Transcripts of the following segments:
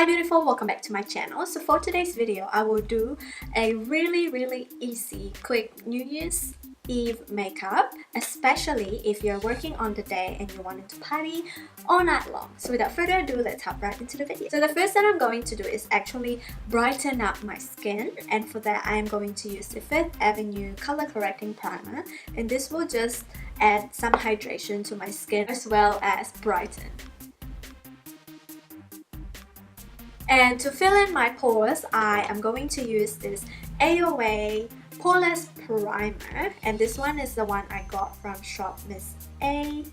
Hi beautiful, welcome back to my channel. So for today's video, I will do a really easy, quick New Year's Eve makeup, especially if you're working on the day and you wanted to party all night long. So without further ado, let's hop right into the video. So the first that I'm going to do is actually brighten up my skin, and for that I am going to use the Fifth Avenue Color Correcting Primer, and this will just add some hydration to my skin as well as brighten. And to fill in my pores, I am going to use this AOA Poreless Primer, and this one is the one I got from Shop Miss A,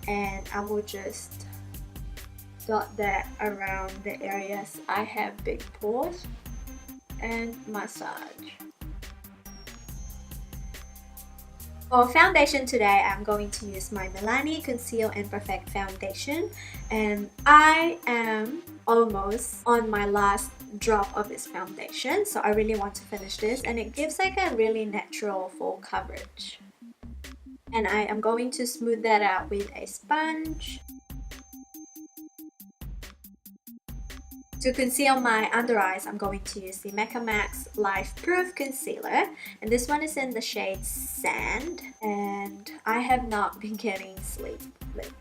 and I will just dot that around the areas I have big pores and massage. For foundation today, I'm going to use my Milani Conceal and Perfect Foundation, and I am almost on my last drop of this foundation, so I really want to finish this, and it gives like a really natural full coverage. And I am going to smooth that out with a sponge. To conceal my under eyes, I'm going to use the Mecca Max Life Proof Concealer, and this one is in the shade Sand, and I have not been getting sleep lately.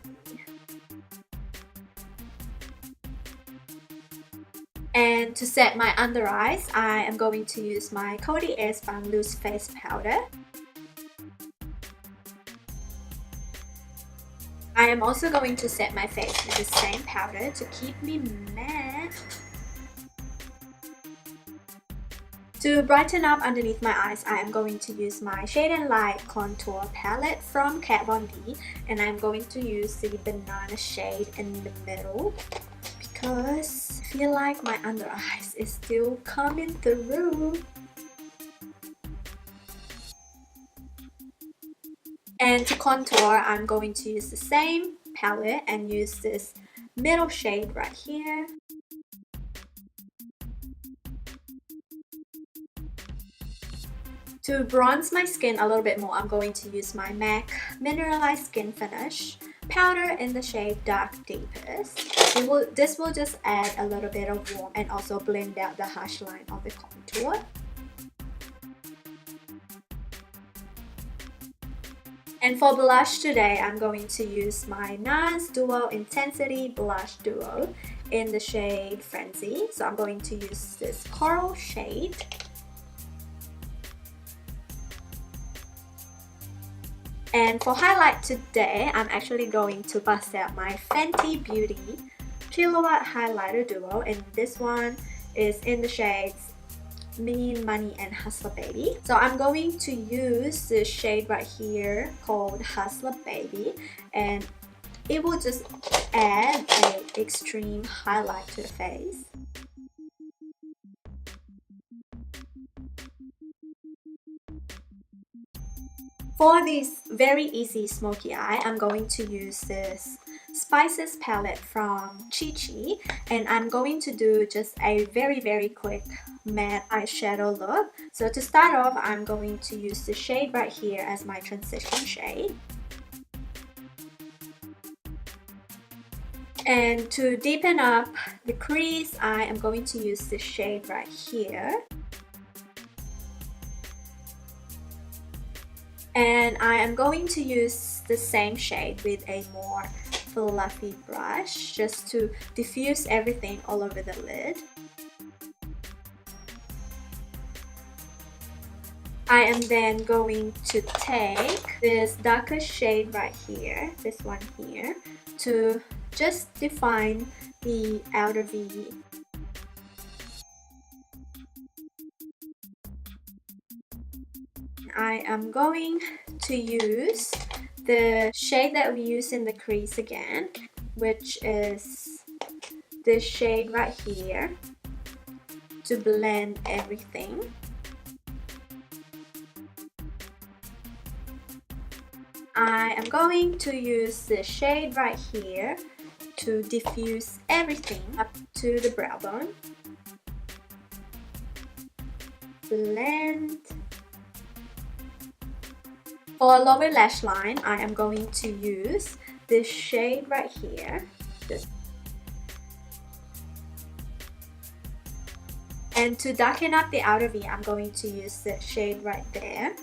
And to set my under eyes, I am going to use my Coty Airspun Loose Face Powder. I am also going to set my face with the same powder to keep me matte. To brighten up underneath my eyes, I am going to use my Shade and Light Contour Palette from Kat Von D, and I'm going to use the banana shade in the middle because I feel like my under eyes is still coming through. And to contour, I'm going to use the same palette and use this middle shade right here. To bronze my skin a little bit more, I'm going to use my MAC Mineralized Skin Finish powder in the shade Dark Deepest. This will just add a little bit of warmth and also blend out the harsh line of the contour. And for blush today, I'm going to use my NARS Duo Intensity Blush Duo in the shade Frenzy. So I'm going to use this coral shade. And for highlight today, I'm actually going to bust out my Fenty Beauty Kilowatt Highlighter Duo, and this one is in the shades Mean Money and Hustler Baby. So I'm going to use this shade right here called Hustler Baby, and it will just add an extreme highlight to the face. For this very easy smoky eye, I'm going to use this Spices palette from Chi Chi, and I'm going to do just a very quick matte eyeshadow look. So to start off, I'm going to use the shade right here as my transition shade. And to deepen up the crease, I am going to use this shade right here. And I am going to use the same shade with a more fluffy brush just to diffuse everything all over the lid. I am then going to take this darker shade right here, this one here, to just define the outer V. I am going to use the shade that we use in the crease again, which is this shade right here, to blend everything. I am going to use the shade right here to diffuse everything up to the brow bone. Blend. For a lower lash line, I am going to use this shade right here. Just And to darken up the outer V, I'm going to use the shade right there.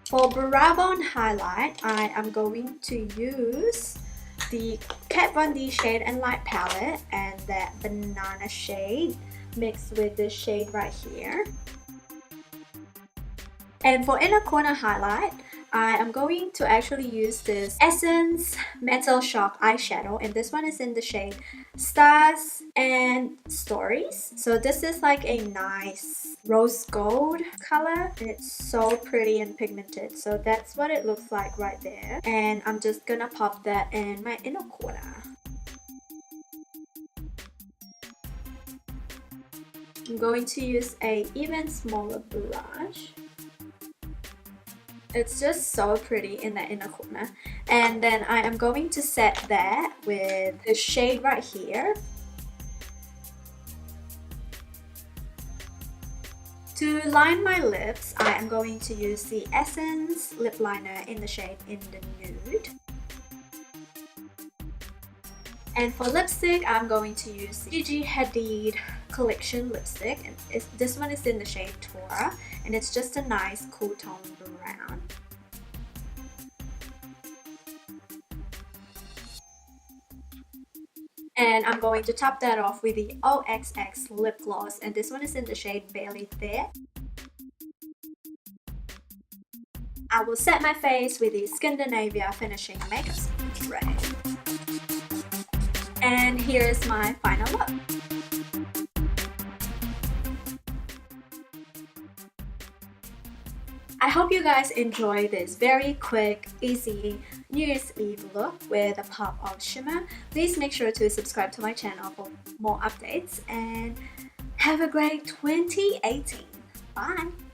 For brow bone highlight, I am going to use the Kat Von D Shade and Light palette and that banana shade mixed with this shade right here. And for inner corner highlight, I am going to actually use this Essence Metal Shock eyeshadow, and this one is in the shade Stars and Stories. So this is like a nice rose gold color, and it's so pretty and pigmented. So that's what it looks like right there. And I'm just gonna pop that in my inner corner. I'm going to use a even smaller brush. It's just so pretty in the inner corner. And then I am going to set that with the shade right here. To line my lips, I am going to use the Essence lip liner in the shade In the Nude. And for lipstick, I'm going to use the Gigi Hadid collection lipstick, and this one is in the shade Tora, and it's just a nice cool tone brown. And I'm going to top that off with the OXX lip gloss, and this one is in the shade Barely There. I will set my face with the Scandinavia finishing makeup spray. And here's my final look. I hope you guys enjoy this very quick, easy New Year's Eve look with a pop of shimmer. Please make sure to subscribe to my channel for more updates, and have a great 2018. Bye!